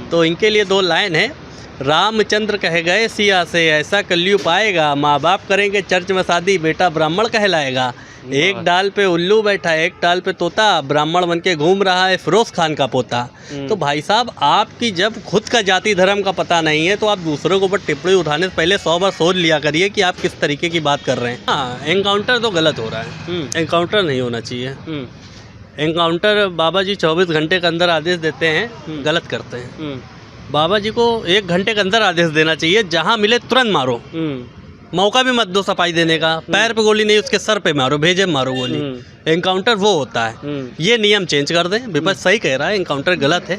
तो इनके लिए 2 लाइन है। रामचंद्र कह गए सिया से, ऐसा कलयुग आएगा, माँ बाप करेंगे चर्च में शादी, बेटा ब्राह्मण कहलाएगा। एक डाल पे उल्लू बैठा, एक डाल पे तोता, ब्राह्मण बन के घूम रहा है फिरोज खान का पोता। तो भाई साहब, आपकी जब खुद का जाति धर्म का पता नहीं है तो आप दूसरों के ऊपर टिप्पणी उठाने से पहले 100 बार सोच लिया करिए कि आप किस तरीके की बात कर रहे हैं। हाँ, एनकाउंटर तो गलत हो रहा है, एनकाउंटर नहीं होना चाहिए। एनकाउंटर बाबा जी 24 घंटे के अंदर आदेश देते हैं, गलत करते हैं। बाबा जी को 1 घंटे के अंदर आदेश देना चाहिए, जहाँ मिले तुरंत मारो, मौका भी मत दो सफाई देने का। पैर पे गोली नहीं, उसके सर पे मारो, भेजे मारो गोली। एनकाउंटर वो होता है, ये नियम चेंज कर दें। विपक्ष सही कह रहा है, एनकाउंटर गलत है।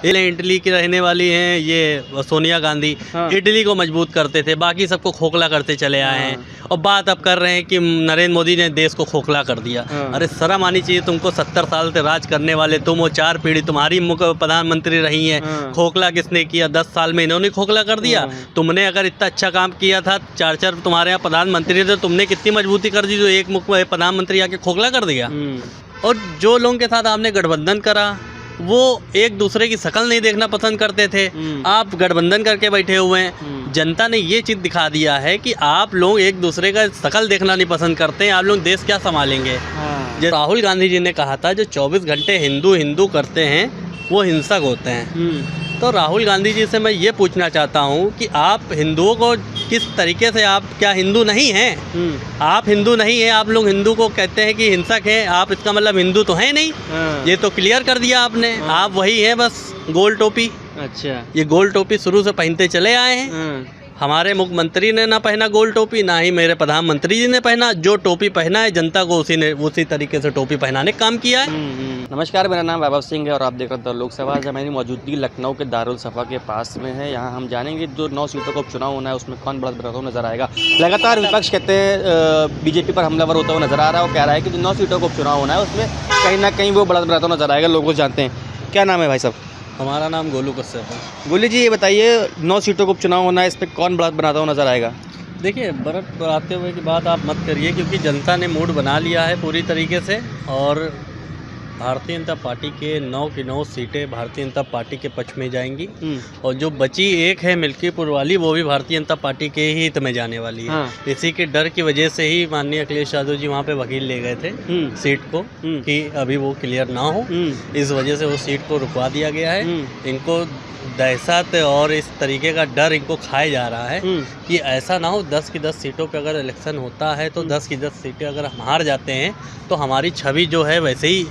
ये इटली की रहने वाली हैं, ये सोनिया गांधी। इटली को मजबूत करते थे, बाकी सबको खोखला करते चले आए हैं, और बात अब कर रहे हैं कि नरेंद्र मोदी ने देश को खोखला कर दिया। अरे शर्म आनी चाहिए तुमको, 70 साल से राज करने वाले तुम, वो 4 पीढ़ी तुम्हारी मुख्य प्रधानमंत्री रही हैं। खोखला किसने किया? 10 साल में इन्होंने खोखला कर दिया। तुमने अगर इतना अच्छा काम किया था, 4 तुम्हारे यहाँ प्रधानमंत्री थे, तुमने कितनी मजबूती कर दी जो एक मुख्य प्रधानमंत्री आके खोखला कर दिया। और जो लोगों के साथ आपने गठबंधन करा, वो एक दूसरे की शक्ल नहीं देखना पसंद करते थे, आप गठबंधन करके बैठे हुए हैं। जनता ने ये चीज़ दिखा दिया है कि आप लोग एक दूसरे का शक्ल देखना नहीं पसंद करते हैं। आप लोग देश क्या संभालेंगे? जो राहुल गांधी जी ने कहा था, जो 24 घंटे हिंदू हिंदू करते हैं वो हिंसक होते हैं। तो राहुल गांधी जी से मैं ये पूछना चाहता हूँ कि आप हिंदुओं को किस तरीके से, आप क्या हिंदू नहीं हैं? आप हिंदू नहीं हैं, आप लोग हिंदू को कहते हैं कि हिंसक हैं, आप इसका मतलब हिंदू तो हैं नहीं। ये तो क्लियर कर दिया आपने। आप वही हैं, बस गोल टोपी। अच्छा, ये गोल टोपी शुरू से पहनते चले आए हैं। हमारे मुख्यमंत्री ने ना पहना गोल टोपी, ना ही मेरे प्रधानमंत्री जी ने पहना। जो टोपी पहना है जनता को उसी तरीके से टोपी पहनाने का काम किया है। नमस्कार, मेरा नाम वैभव सिंह है और आप देख रहे हैं लोकसभा। आज हमारी मौजूदगी लखनऊ के दारुल सफा के पास में है। यहाँ हम जानेंगे जो 9 सीटों का उपचुनाव होना है उसमें कौन बढ़ता हुआ नजर आएगा। लगातार विपक्ष कहते हैं बीजेपी पर हमलावर होता हुआ नजर आ रहा है। वो कह रहा है कि जो 9 सीटों का उपचुनाव होना है उसमें कहीं ना कहीं वो बढ़ता हुआ नजर आएगा। लोग जानते हैं। क्या नाम है भाई साहब? हमारा नाम गोलू कश्यप है। गोलू जी, ये बताइए 9 सीटों का उपचुनाव होना है, इस पर कौन बढ़त बनाता हुआ नजर आएगा? देखिए, बढ़त बढ़ाते हुए की बात आप मत करिए, क्योंकि जनता ने मूड बना लिया है पूरी तरीके से। और भारतीय जनता पार्टी के 9 की 9 सीटें भारतीय जनता पार्टी के पक्ष में जाएंगी। और जो बची एक है मिल्कीपुर वाली, वो भी भारतीय जनता पार्टी के ही हित में जाने वाली है। इसी के डर की वजह से ही माननीय अखिलेश यादव जी वहाँ पे वकील ले गए थे सीट को, कि अभी वो क्लियर ना हो। इस वजह से वो सीट को रुकवा दिया गया है। इनको दहशत और इस तरीके का डर इनको खाया जा रहा है कि ऐसा ना हो 10 की 10 सीटों पे अगर इलेक्शन होता है तो 10 की 10 सीटें अगर हम हार जाते हैं तो हमारी छवि जो है वैसे ही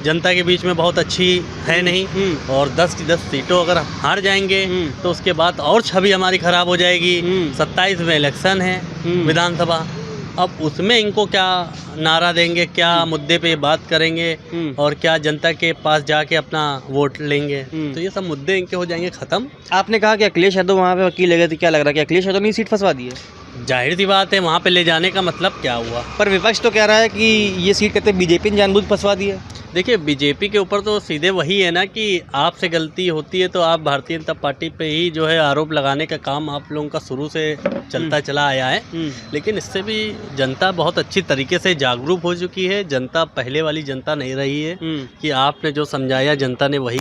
जनता के बीच में बहुत अच्छी है नहीं। और 10 की 10 सीटों अगर हम हार जाएंगे तो उसके बाद और छवि हमारी ख़राब हो जाएगी। 27 में इलेक्शन है विधानसभा, अब उसमें इनको क्या नारा देंगे, क्या मुद्दे पे बात करेंगे और क्या जनता के पास जाके अपना वोट लेंगे, तो ये सब मुद्दे इनके हो जाएंगे ख़त्म। आपने कहा कि अखिलेश यादव वहाँ पे वकील ले गए थे, क्या लग रहा है कि अखिलेश यादव ने सीट फंसवा दी है? जाहिर सी बात है, वहाँ पे ले जाने का मतलब क्या हुआ? पर विपक्ष तो कह रहा है कि ये सीट कहते हैं बीजेपी ने जानबूझ फंसवा दी है। देखिए, बीजेपी के ऊपर तो सीधे वही है ना कि आपसे गलती होती है तो आप भारतीय जनता पार्टी पे ही जो है आरोप लगाने का काम आप लोगों का शुरू से चलता चला आया है। लेकिन इससे भी जनता बहुत अच्छी तरीके से जागरूक हो चुकी है। जनता पहले वाली जनता नहीं रही है कि आपने जो समझाया जनता ने वही।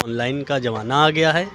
ऑनलाइन का ज़माना आ गया है,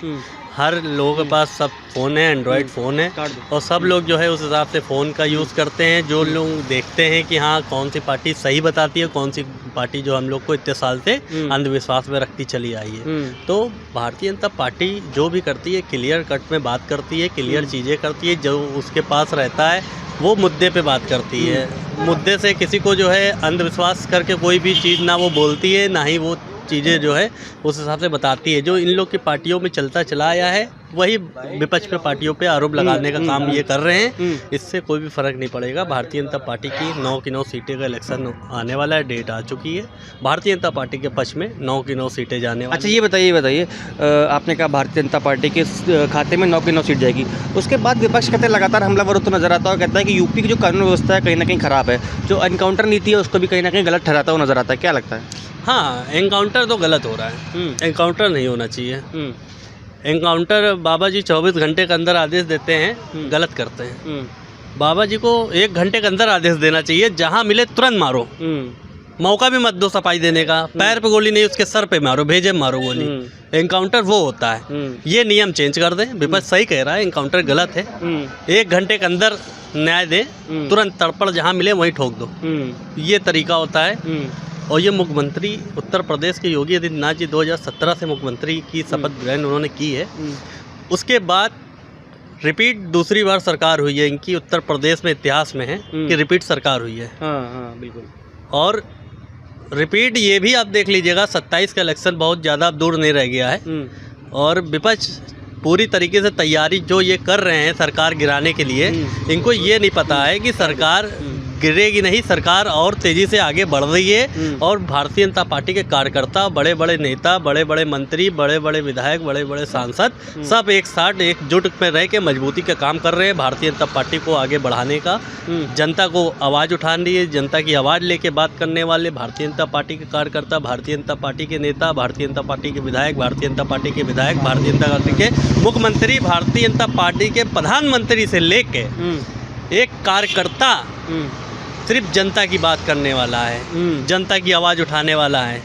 हर लोगों के पास सब फ़ोन है, एंड्रॉयड फ़ोन है, और सब लोग जो है उस हिसाब से फ़ोन का यूज़ करते हैं। जो लोग देखते हैं कि हाँ कौन सी पार्टी सही बताती है, कौन सी पार्टी जो हम लोग को इतने साल से अंधविश्वास में रखती चली आई है। तो भारतीय जनता पार्टी जो भी करती है क्लियर कट में बात करती है, क्लियर चीज़ें करती है। जो उसके पास रहता है वो मुद्दे पे बात करती है। मुद्दे से किसी को जो है अंधविश्वास करके कोई भी चीज़ ना वो बोलती है, ना ही वो चीज़ें जो है उस हिसाब से बताती है। जो इन लोग की पार्टियों में चलता चला आया है वही विपक्ष पे पार्टियों पे आरोप लगाने का काम ये कर रहे हैं। इससे कोई भी फ़र्क नहीं पड़ेगा। भारतीय जनता पार्टी की 9 की 9 सीटें का इलेक्शन आने वाला है, डेट आ चुकी है। भारतीय जनता पार्टी के पक्ष में 9 की 9 सीटें जाने वाली। अच्छा, ये बताइए आपने कहा भारतीय जनता पार्टी के खाते में 9 की 9 सीट जाएगी, उसके बाद विपक्ष कहते हैं लगातार हमलावर होता नजर आता है। कहता है कि यूपी की जो कानून व्यवस्था है कहीं ना कहीं ख़राब है, जो एनकाउंटर नीति है उसको भी कहीं ना कहीं गलत ठहराता हुआ नजर आता है। क्या लगता है? हाँ, एनकाउंटर तो गलत हो रहा है, एनकाउंटर नहीं होना चाहिए। एनकाउंटर बाबा जी 24 घंटे के अंदर आदेश देते हैं, गलत करते हैं। बाबा जी को 1 घंटे के अंदर आदेश देना चाहिए, जहाँ मिले तुरंत मारो, मौका भी मत दो सफाई देने का। पैर पे गोली नहीं, उसके सर पे मारो, भेजे मारो गोली। एनकाउंटर वो होता है। ये नियम चेंज कर दें। विपक्ष सही कह रहा है, एनकाउंटर गलत है। 1 घंटे के अंदर न्याय दें, तुरंत तड़पड़ जहाँ मिले वहीं ठोक दो, ये तरीका होता है। और ये मुख्यमंत्री उत्तर प्रदेश के योगी आदित्यनाथ जी 2017 से मुख्यमंत्री की शपथ ग्रहण उन्होंने की है। उसके बाद रिपीट दूसरी बार सरकार हुई है इनकी, उत्तर प्रदेश में इतिहास में है कि रिपीट सरकार हुई है। हाँ बिल्कुल। और रिपीट ये भी आप देख लीजिएगा, 27 का इलेक्शन बहुत ज़्यादा दूर नहीं रह गया है। और विपक्ष पूरी तरीके से तैयारी जो ये कर रहे हैं सरकार गिराने के लिए, इनको ये नहीं पता है कि सरकार गिरेगी नहीं, सरकार और तेज़ी से आगे बढ़ रही है। और भारतीय जनता पार्टी के कार्यकर्ता, बड़े बड़े नेता, बड़े बड़े मंत्री, बड़े बड़े विधायक, बड़े बड़े सांसद सब एक साथ एकजुट में रह के मजबूती का काम कर रहे हैं भारतीय जनता पार्टी को आगे बढ़ाने का। जनता को आवाज़ उठानी है, जनता की आवाज़ लेके बात करने वाले भारतीय जनता पार्टी के कार्यकर्ता, भारतीय जनता पार्टी के नेता, भारतीय जनता पार्टी के विधायक, भारतीय जनता पार्टी के विधायक, भारतीय जनता पार्टी के मुख्यमंत्री, भारतीय जनता पार्टी के प्रधानमंत्री से लेके एक कार्यकर्ता सिर्फ जनता की बात करने वाला है, जनता की आवाज़ उठाने वाला है।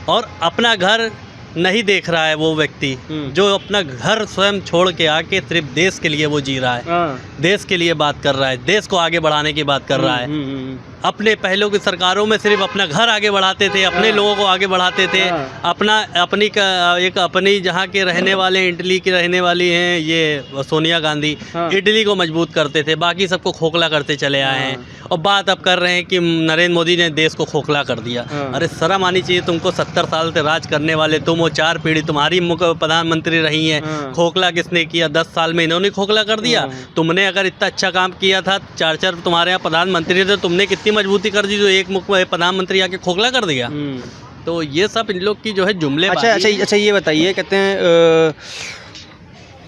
और अपना घर नहीं देख रहा है वो व्यक्ति, जो अपना घर स्वयं छोड़ के आके सिर्फ देश के लिए वो जी रहा है, देश के लिए बात कर रहा है, देश को आगे बढ़ाने की बात कर रहा है। अपने पहलों की सरकारों में सिर्फ अपना घर आगे बढ़ाते थे, अपने लोगों को आगे बढ़ाते थे, अपनी जहाँ के रहने वाले, इटली की रहने वाली हैं ये सोनिया गांधी, इटली को मजबूत करते थे, बाकी सबको खोखला करते चले आए हैं। और बात अब कर रहे हैं कि नरेंद्र मोदी ने देश को खोखला कर दिया। अरे शर्म आनी चाहिए तुमको, 70 साल से राज करने वाले तुम, वो 4 पीढ़ी तुम्हारी मुख्य प्रधानमंत्री रही हैं। खोखला किसने किया? 10 साल में इन्होंने खोखला कर दिया। तुमने अगर इतना अच्छा काम किया था, 4 तुम्हारे यहाँ प्रधानमंत्री थे, तुमने कितनी मजबूती कर दी जो एक मुख्य प्रधानमंत्री आके खोखला कर दिया। तो ये सब इन लोग की जो है जुमले। अच्छा ये बताइए, कहते हैं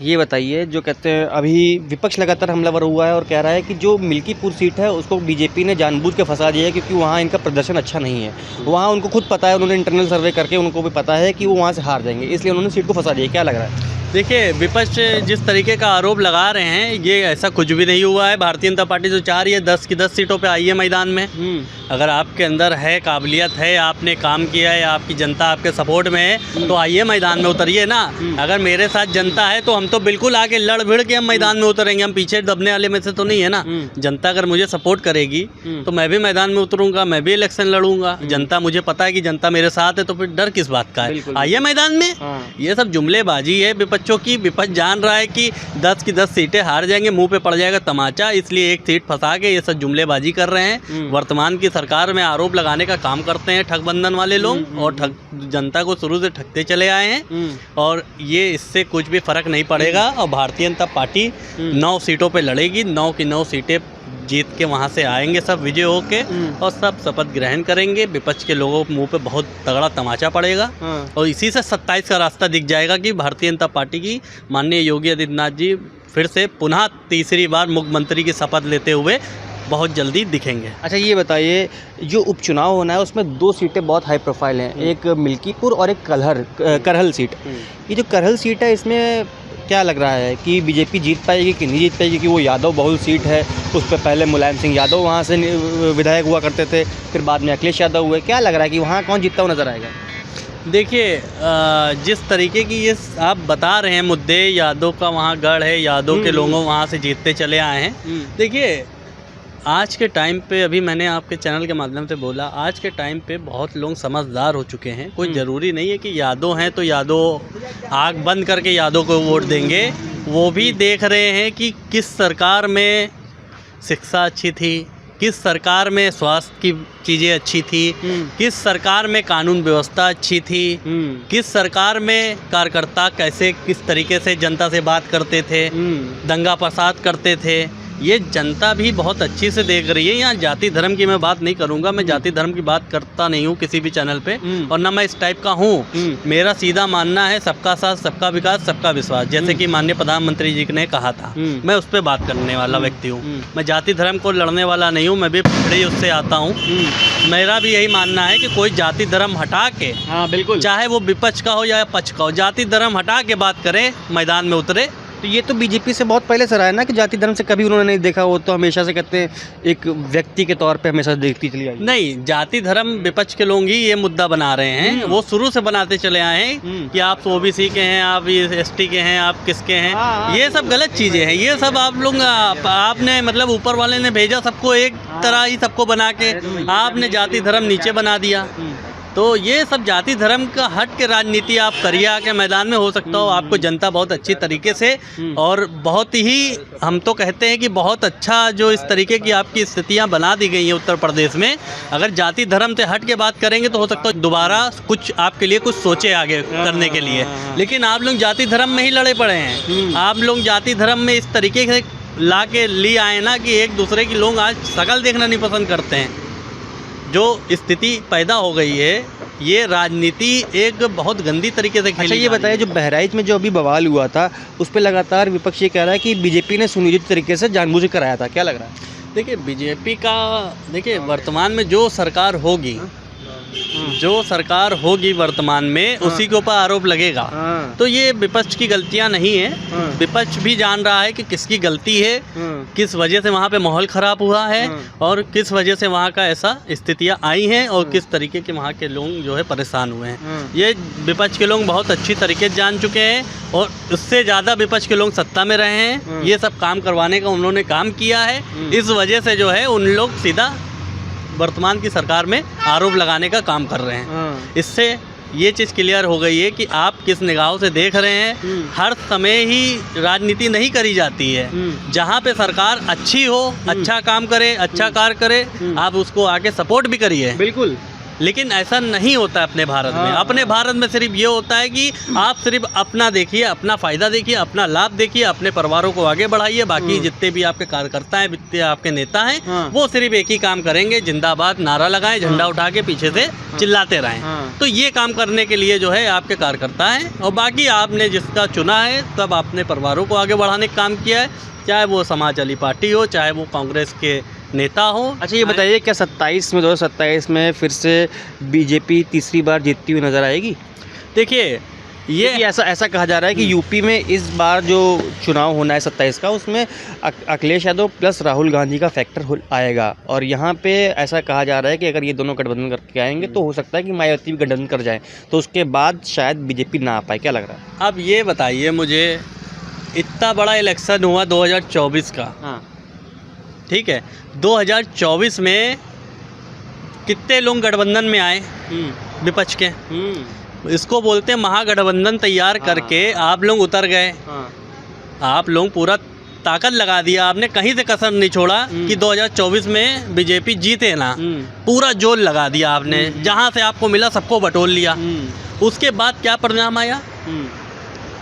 ये बताइए, जो कहते हैं अभी विपक्ष लगातार हमलावर हुआ है और कह रहा है कि जो मिल्कीपुर सीट है उसको बीजेपी ने जानबूझ के फंसा दिया है, क्योंकि वहाँ इनका प्रदर्शन अच्छा नहीं है। वहाँ उनको खुद पता है, उन्होंने इंटरनल सर्वे करके उनको भी पता है कि वो वहाँ से हार जाएंगे, इसलिए उन्होंने सीट को फंसा दिया। क्या लग रहा है? देखिए, विपक्ष जिस तरीके का आरोप लगा रहे हैं, ये ऐसा कुछ भी नहीं हुआ है। भारतीय जनता पार्टी जो चाह रही है 10 की 10 सीटों पे आई है मैदान में। अगर आपके अंदर है, काबिलियत है, आपने काम किया है, आपकी जनता आपके सपोर्ट में है, तो आइए मैदान में उतरिए ना। अगर मेरे साथ जनता है तो हम तो बिल्कुल आगे लड़ भिड़ के हम मैदान में उतरेंगे, हम पीछे दबने वाले में से तो नहीं है ना। जनता अगर मुझे सपोर्ट करेगी तो मैं भी मैदान में उतरूंगा, मैं भी इलेक्शन लड़ूंगा। जनता, मुझे पता है कि जनता मेरे साथ है, तो फिर डर किस बात का है? आइए मैदान में। ये सब जुमलेबाजी है विपक्षों की। विपक्ष जान रहा है कि 10 की 10 सीटें हार जाएंगे, मुंह पे पड़ जाएगा तमाचा, इसलिए एक सीट फंसा के ये सब जुमलेबाजी कर रहे हैं। वर्तमान की सरकार में आरोप लगाने का काम करते हैं ठगबंधन वाले लोग, और जनता को शुरू से ठगते चले आए हैं। और ये इससे कुछ भी फर्क नहीं पड़ेगा। और भारतीय जनता पार्टी 9 सीटों पे लड़ेगी, 9 की 9 सीटें जीत के वहाँ से आएंगे सब विजय होके, और सब शपथ ग्रहण करेंगे। विपक्ष के लोगों के मुंह पे बहुत तगड़ा तमाचा पड़ेगा। और इसी से 27 का रास्ता दिख जाएगा कि भारतीय जनता पार्टी की माननीय योगी आदित्यनाथ जी फिर से पुनः तीसरी बार मुख्यमंत्री की शपथ लेते हुए बहुत जल्दी दिखेंगे। अच्छा ये बताइए, जो उपचुनाव होना है उसमें 2 सीटें बहुत हाई प्रोफाइल हैं, एक मिल्कीपुर और एक करहल सीट। ये जो करहल सीट है, इसमें क्या लग रहा है कि बीजेपी जीत पाएगी कि नहीं जीत पाएगी? कि वो यादव बहुल सीट है, उस पर पहले मुलायम सिंह यादव वहाँ से विधायक हुआ करते थे, फिर बाद में अखिलेश यादव हुए। क्या लग रहा है कि वहाँ कौन जीतता हुआ नजर आएगा? देखिए, जिस तरीके की ये आप बता रहे हैं मुद्दे, यादव का वहाँ गढ़ है, यादव के लोगों वहाँ से जीतते चले आए हैं। देखिए, आज के टाइम पे, अभी मैंने आपके चैनल के माध्यम से बोला, आज के टाइम पे बहुत लोग समझदार हो चुके हैं। कोई ज़रूरी नहीं है कि यादव हैं तो यादव आँख बंद करके यादव को वोट देंगे। वो भी देख रहे हैं कि किस सरकार में शिक्षा अच्छी थी, किस सरकार में स्वास्थ्य की चीज़ें अच्छी थी, किस सरकार में कानून व्यवस्था अच्छी थी, किस सरकार में कार्यकर्ता कैसे किस तरीके से जनता से बात करते थे, दंगा फसाद करते थे। ये जनता भी बहुत अच्छी से देख रही है। यहाँ जाति धर्म की मैं बात नहीं करूँगा, मैं जाति धर्म की बात करता नहीं हूँ किसी भी चैनल पे, और ना मैं इस टाइप का हूँ। मेरा सीधा मानना है सबका साथ, सबका विकास, सबका विश्वास, जैसे कि माननीय प्रधानमंत्री जी ने कहा था। मैं उस पर बात करने वाला व्यक्ति हूँ। मैं जाति धर्म को लड़ने वाला नहीं हूँ, मैं भी पकड़ी उससे आता हूँ। मेरा भी यही मानना है कि कोई जाति धर्म हटा के, हाँ बिल्कुल, चाहे वो विपक्ष का हो या पक्ष का हो, जाति धर्म हटा के बात करे, मैदान में उतरे, तो ये तो बीजेपी से बहुत पहले से रहा है ना कि जाति धर्म से कभी उन्होंने नहीं देखा, वो तो हमेशा से कहते हैं एक व्यक्ति के तौर पे हमेशा देखती चली आई। नहीं, जाति धर्म विपक्ष के लोग ही ये मुद्दा बना रहे हैं, वो शुरू से बनाते चले आए हैं कि आप ओबीसी के हैं, आप एसटी के हैं, आप किसके हैं। ये सब गलत चीज़ें हैं, ये सब आप लोग आपने मतलब ऊपर वाले ने भेजा सबको एक तरह ही सबको बना के, आपने जाति धर्म नीचे बना दिया। तो ये सब जाति धर्म का हट के राजनीति आप करिए आके मैदान में, हो सकता हो आपको जनता बहुत अच्छी तरीके से और बहुत ही, हम तो कहते हैं कि बहुत अच्छा जो इस तरीके की आपकी स्थितियां बना दी गई हैं उत्तर प्रदेश में, अगर जाति धर्म से हट के बात करेंगे तो हो सकता है दोबारा कुछ आपके लिए कुछ सोचे आगे करने के लिए। लेकिन आप लोग जाति धर्म में ही लड़े पड़े हैं, आप लोग जाति धर्म में इस तरीके से ला के ले आए ना कि एक दूसरे की लोग आज शकल देखना नहीं पसंद करते हैं। जो स्थिति पैदा हो गई है, ये राजनीति एक बहुत गंदी तरीके से खेली। अच्छा ये बताइए, जो बहराइच में जो अभी बवाल हुआ था उस पर लगातार विपक्ष ये कह रहा है कि बीजेपी ने सुनियोजित तरीके से जानबूझ कर कराया था, क्या लग रहा है? देखिए बीजेपी का, देखिए वर्तमान में जो सरकार होगी, जो सरकार होगी वर्तमान में उसी के ऊपर आरोप लगेगा। तो ये विपक्ष की गलतियां नहीं है, विपक्ष भी जान रहा है कि किसकी गलती है, किस वजह से वहाँ पे माहौल ख़राब हुआ है और किस वजह से वहाँ का ऐसा स्थितियाँ आई हैं और किस तरीके के वहाँ के लोग जो है परेशान हुए हैं। ये विपक्ष के लोग बहुत अच्छी तरीके से जान चुके हैं और उससे ज़्यादा विपक्ष के लोग सत्ता में रहे हैं, ये सब काम करवाने का उन्होंने काम किया है। इस वजह से जो है उन लोग सीधा वर्तमान की सरकार में आरोप लगाने का काम कर रहे हैं। इससे ये चीज़ क्लियर हो गई है कि आप किस निगाहों से देख रहे हैं। हर समय ही राजनीति नहीं करी जाती है, जहाँ पे सरकार अच्छी हो, अच्छा काम करे, अच्छा कार्य करे, आप उसको आके सपोर्ट भी करिए। बिल्कुल, लेकिन ऐसा नहीं होता अपने भारत में। अपने भारत में सिर्फ ये होता है कि आप सिर्फ अपना देखिए, अपना फ़ायदा देखिए, अपना लाभ देखिए, अपने परिवारों को आगे बढ़ाइए। बाकी जितने भी आपके कार्यकर्ता हैं, जितने आपके नेता हैं, वो सिर्फ एक ही काम करेंगे, जिंदाबाद नारा लगाएं, झंडा उठा के पीछे से चिल्लाते रहें। तो ये काम करने के लिए जो है आपके कार्यकर्ता हैं और बाकी आपने जिसका चुना है तब आपने परिवारों को आगे बढ़ाने का काम किया है, चाहे वो समाजवादी पार्टी हो, चाहे वो कांग्रेस के नेता हो। अच्छा ये बताइए, क्या 2027 में फिर से बीजेपी तीसरी बार जीतती हुई नज़र आएगी? देखिए ये ऐसा कहा जा रहा है कि यूपी में इस बार जो चुनाव होना है 27 का, उसमें अखिलेश यादव प्लस राहुल गांधी का फैक्टर आएगा और यहाँ पे ऐसा कहा जा रहा है कि अगर ये दोनों गठबंधन करके आएंगे तो हो सकता है कि मायावती भी गठबंधन कर जाए, तो उसके बाद शायद बीजेपी ना आ पाए, क्या लग रहा है? अब ये बताइए मुझे, इतना बड़ा इलेक्शन हुआ 2024 का, ठीक है, 2024 में कितने लोग गठबंधन में आए विपक्ष के? इसको बोलते हैं महागठबंधन तैयार करके आप लोग उतर गए। आप लोग पूरा ताकत लगा दिया, आपने कहीं से कसर नहीं छोड़ा कि 2024 में बीजेपी जीते ना, पूरा जोर लगा दिया आपने, जहां से आपको मिला सबको बटोर लिया। उसके बाद क्या परिणाम आया?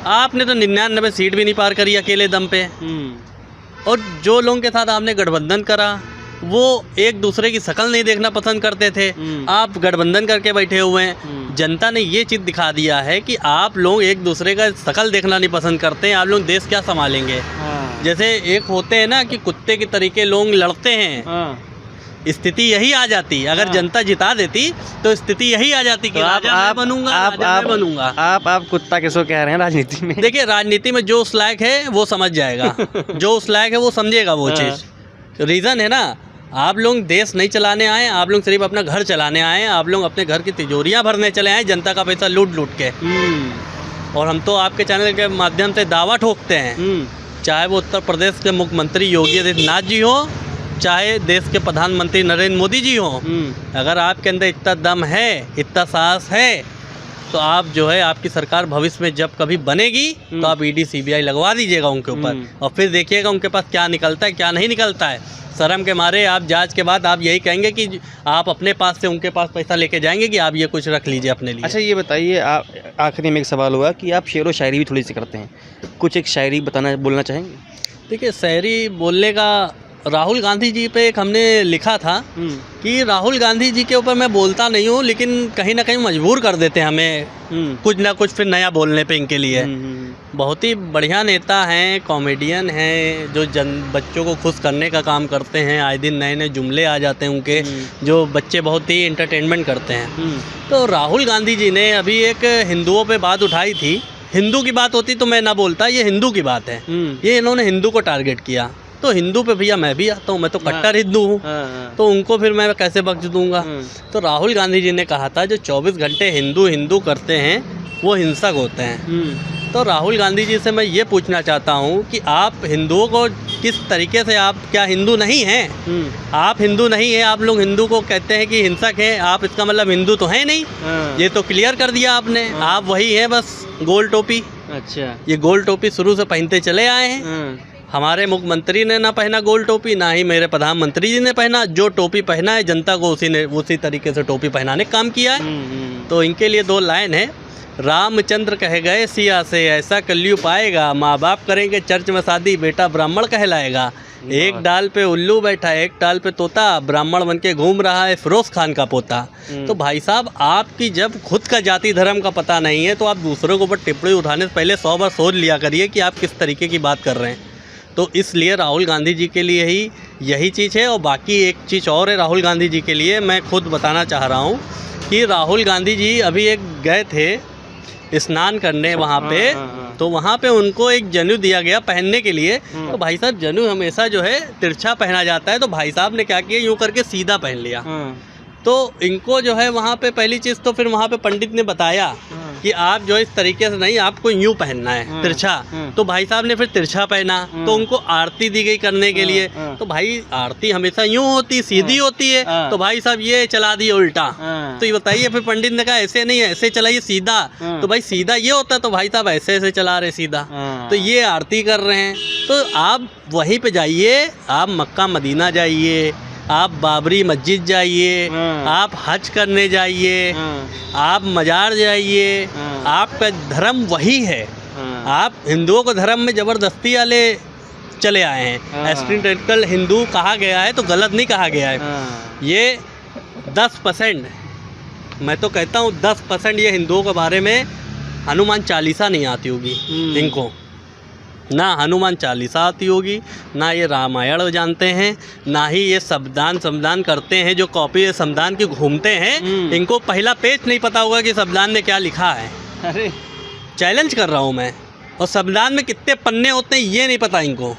आपने तो 99 सीट भी नहीं पार करी अकेले दम पे। और जो लोगों के साथ आपने गठबंधन करा वो एक दूसरे की शक्ल नहीं देखना पसंद करते थे, आप गठबंधन करके बैठे हुए हैं। जनता ने ये चीज़ दिखा दिया है कि आप लोग एक दूसरे का शक्ल देखना नहीं पसंद करते हैं, आप लोग देश क्या संभालेंगे। जैसे एक होते हैं ना कि कुत्ते की तरीके लोग लड़ते हैं, स्थिति यही आ जाती। अगर जनता जिता देती तो स्थिति यही आ जाती कि राजा मैं बनूंगा, राजा मैं बनूंगा। आप कुत्ता किसको कह रहे हैं राजनीति में? देखिए राजनीति में जो उस लायक है वो समझ जाएगा, जो उस लायक है वो समझेगा वो चीज़। रीज़न है ना, आप लोग देश नहीं चलाने आए, आप लोग सिर्फ अपना घर चलाने आए, आप लोग अपने घर की तिजोरियां भरने चले आए जनता का पैसा लूट लूट के। और हम तो आपके चैनल के माध्यम से दावा ठोकते हैं, चाहे वो उत्तर प्रदेश के मुख्यमंत्री योगी आदित्यनाथ जी हो, चाहे देश के प्रधानमंत्री नरेंद्र मोदी जी हो, अगर आपके अंदर इतना दम है, इतना साहस है, तो आप जो है आपकी सरकार भविष्य में जब कभी बनेगी तो आप ईडी सीबीआई लगवा दीजिएगा उनके ऊपर और फिर देखिएगा उनके पास क्या निकलता है क्या नहीं निकलता है। शर्म के मारे आप जांच के बाद आप यही कहेंगे कि आप अपने पास से उनके पास पैसा लेके जाएंगे कि आप ये कुछ रख लीजिए अपने लिए। अच्छा ये बताइए, आप आखिरी में एक सवाल हुआ कि आप शेर व शायरी भी थोड़ी सी करते हैं, कुछ एक शायरी बोलना चाहेंगे? देखिए शायरी बोलने का, राहुल गांधी जी पे एक हमने लिखा था कि राहुल गांधी जी के ऊपर मैं बोलता नहीं हूँ, लेकिन कहीं ना कहीं मजबूर कर देते हैं हमें कुछ ना कुछ फिर नया बोलने पे इनके लिए। बहुत ही बढ़िया नेता हैं, कॉमेडियन हैं, जो बच्चों को खुश करने का काम करते हैं। आए दिन नए नए जुमले आ जाते हैं उनके, जो बच्चे बहुत ही एंटरटेनमेंट करते हैं। तो राहुल गांधी जी ने अभी एक हिंदुओं पे बात उठाई थी हिंदू की बात होती तो मैं ना बोलता, ये हिंदू की बात है। ये इन्होंने हिंदू को टारगेट किया, तो हिंदू पे भैया मैं भी आता हूँ, मैं तो कट्टर हिंदू हूँ, तो उनको फिर मैं कैसे बख्श दूंगा। तो राहुल गांधी जी ने कहा था जो 24 घंटे हिंदू हिंदू करते हैं वो हिंसक होते हैं। तो राहुल गांधी जी से मैं ये पूछना चाहता हूँ कि आप हिंदुओं को किस तरीके से, आप क्या हिंदू नहीं हैं? आप हिंदू नहीं हैं, आप लोग हिंदू को कहते हैं कि हिंसक हैं, आप इसका मतलब हिंदू तो हैं नहीं। ये तो क्लियर कर दिया आपने, आप वही हैं बस गोल टोपी। अच्छा, ये गोल टोपी शुरू से पहनते चले आए हैं। हमारे मुख्यमंत्री ने ना पहना गोल टोपी, ना ही मेरे प्रधानमंत्री जी ने पहना। जो टोपी पहना है जनता को उसी तरीके से टोपी पहनाने का काम किया है। तो इनके लिए 2 लाइन है, रामचंद्र कह गए सिया से ऐसा कलयुग पाएगा, माँ बाप करेंगे चर्च में शादी, बेटा ब्राह्मण कहलाएगा। एक डाल पे उल्लू बैठा, एक डाल पे तोता, ब्राह्मण बन के घूम रहा है फिरोज खान का पोता। तो भाई साहब, आपकी जब खुद का जाति धर्म का पता नहीं है तो आप दूसरों के ऊपर टिप्पणी उठाने से पहले 100 बार सोच लिया करिए कि आप किस तरीके की बात कर रहे हैं। तो इसलिए राहुल गांधी जी के लिए ही यही चीज़ है। और बाकी एक चीज़ और है राहुल गांधी जी के लिए, मैं खुद बताना चाह रहा हूँ कि राहुल गांधी जी अभी एक गए थे स्नान करने वहाँ पे, तो वहाँ पे उनको एक जनेऊ दिया गया पहनने के लिए। तो भाई साहब, जनेऊ हमेशा जो है तिरछा पहना जाता है, तो भाई साहब ने क्या किया, यूँ करके सीधा पहन लिया। तो इनको जो है वहाँ पे पहली चीज़ तो फिर वहाँ पे पंडित ने बताया कि आप जो इस तरीके से नहीं, आपको यूँ पहनना है तिरछा। तो भाई साहब ने फिर तिरछा पहना, तो उनको आरती दी गई करने के लिए। तो भाई आरती हमेशा यूँ होती, सीधी होती है, तो भाई साहब ये चला दिए उल्टा। तो ये बताइए, फिर पंडित ने कहा ऐसे नहीं है, ऐसे चलाइए सीधा। तो भाई सीधा ये होता है, तो भाई साहब ऐसे ऐसे चला रहे सीधा, तो ये आरती कर रहे हैं। तो आप वहीं पे जाइए, आप मक्का मदीना जाइए, आप बाबरी मस्जिद जाइए, आप हज करने जाइए, आप मजार जाइए, आपका धर्म वही है। आप हिंदुओं को धर्म में ज़बरदस्ती वाले चले आए हैं। एस्ट्रिटेटिकल हिंदू कहा गया है तो गलत नहीं कहा गया है। ये 10%, मैं तो कहता हूँ 10% ये हिंदुओं के बारे में हनुमान चालीसा नहीं आती होगी इनको, ना हनुमान चालीसा आती होगी, ना ये रामायण जानते हैं, ना ही ये संविधान करते हैं। जो कॉपी है संविधान की घूमते हैं, इनको पहला पेज नहीं पता होगा कि संविधान में क्या लिखा है। अरे चैलेंज कर रहा हूँ मैं। और संविधान में कितने पन्ने होते हैं ये नहीं पता इनको।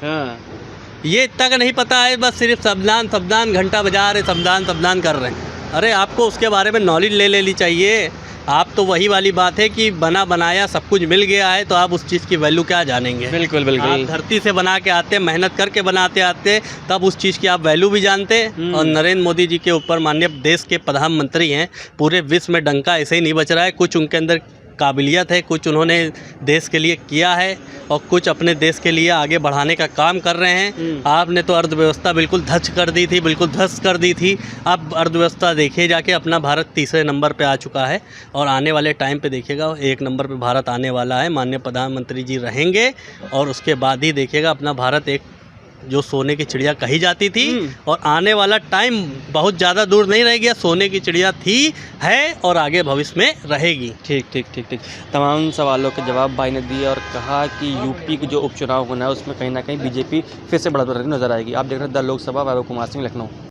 ये इतना का नहीं पता है, बस सिर्फ संविधान घंटा बजा रहे, संविधान कर रहे हैं। अरे आपको उसके बारे में नॉलेज ले लेनी चाहिए। आप तो वही वाली बात है कि बना बनाया सब कुछ मिल गया है, तो आप उस चीज़ की वैल्यू क्या जानेंगे। बिल्कुल बिल्कुल। आप धरती से बना के आते, मेहनत करके बनाते आते, तब उस चीज़ की आप वैल्यू भी जानते। और नरेंद्र मोदी जी के ऊपर, माननीय देश के प्रधानमंत्री हैं, पूरे विश्व में डंका ऐसे ही नहीं बच रहा है। कुछ उनके अंदर काबिलियत है, कुछ उन्होंने देश के लिए किया है और कुछ अपने देश के लिए आगे बढ़ाने का काम कर रहे हैं। आपने तो अर्थव्यवस्था बिल्कुल ध्वस्त कर दी थी। अब अर्थव्यवस्था देखिए जाके, अपना भारत 3रे नंबर पे आ चुका है और आने वाले टाइम पे देखिएगा 1 नंबर पे भारत आने वाला है। माननीय प्रधानमंत्री जी रहेंगे और उसके बाद ही देखिएगा अपना भारत एक जो सोने की चिड़िया कही जाती थी, और आने वाला टाइम बहुत ज़्यादा दूर नहीं रह गया, सोने की चिड़िया है और आगे भविष्य में रहेगी। ठीक। तमाम सवालों के जवाब भाई ने दिए और कहा कि यूपी के जो उपचुनाव होना है उसमें कहीं ना कहीं बीजेपी फिर से बढ़त नजर आएगी। आप देख रहे हैं द लोकसभा, वैभव कुमार सिंह, लखनऊ।